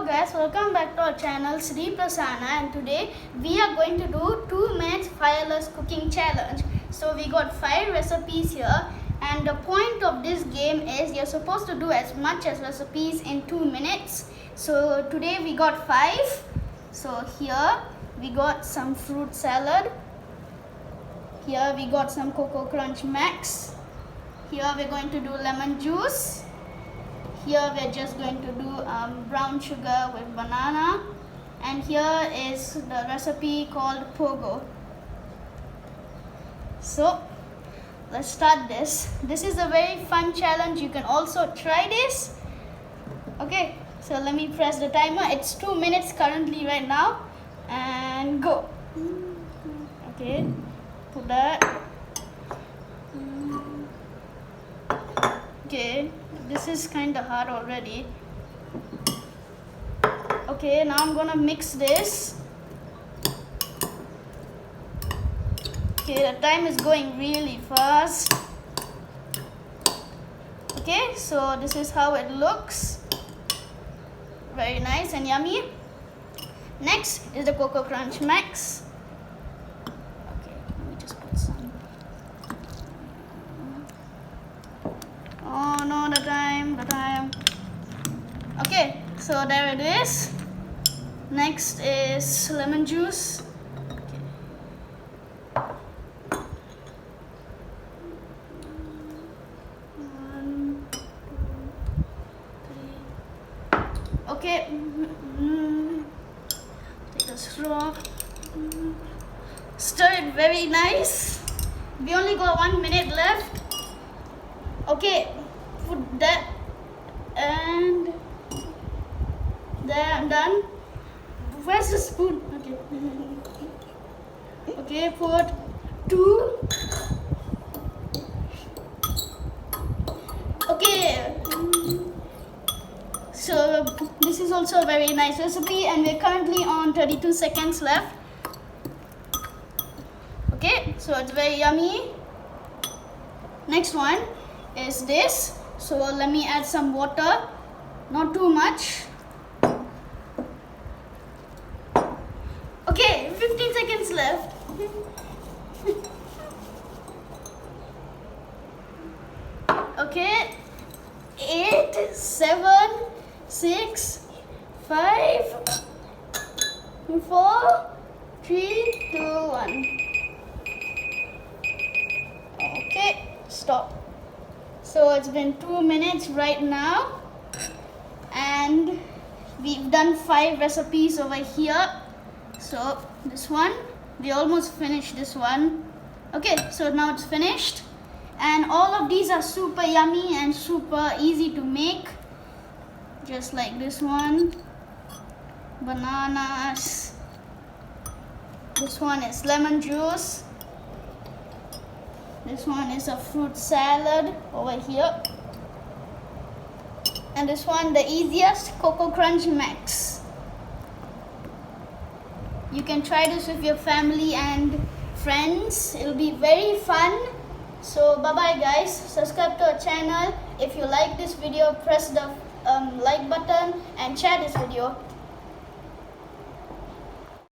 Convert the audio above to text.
guys, welcome back to our channel Sri Prasanna, and today we are going to do 2 minutes fireless cooking challenge. So we got 5 recipes here, and the point of this game is you're supposed to do as much as recipes in 2 minutes. So today we got 5. So here we got some fruit salad. Here we got some Cocoa Crunch Max. Here we're going to do lemon juice. Here we're just going to do brown sugar with banana, and here is the recipe called pogo. So let's start this. This is a very fun challenge. You can also try this. Okay, so let me press the timer. It's 2 minutes currently right now, and go. Okay, put that. Okay, this is kind of hard already. Okay, now I'm gonna mix this. Okay, the time is going really fast. Okay, so this is how it looks. Very nice and yummy. Next is the Cocoa Crunch Max. Okay, let me just put some. Oh no, the time. Okay, so there it is. Next is lemon juice. Okay. One, two, three. Okay. Take a straw. Stir it very nice. We only got 1 minute left. Okay, put that, and there, I'm done. Where's the spoon? Okay. Okay, put 2. Okay. So this is also a very nice recipe, and we're currently on 32 seconds left. Okay, so it's very yummy. Next one is this. So let me add some water, not too much. Okay, 15 seconds left. Okay, 8, 7, 6, 5, 4, 3, 2, 1. Okay, stop. So it's been 2 minutes right now, and we've done 5 recipes over here. So this one, we almost finished this one. Okay, so now it's finished, and all of these are super yummy and super easy to make, just like this one. Bananas. This one is lemon juice. This one is a fruit salad over here. And this one, the easiest, Cocoa Crunch Max. You can try this with your family and friends. It'll be very fun. So bye bye guys. Subscribe to our channel. If you like this video, press the like button and share this video.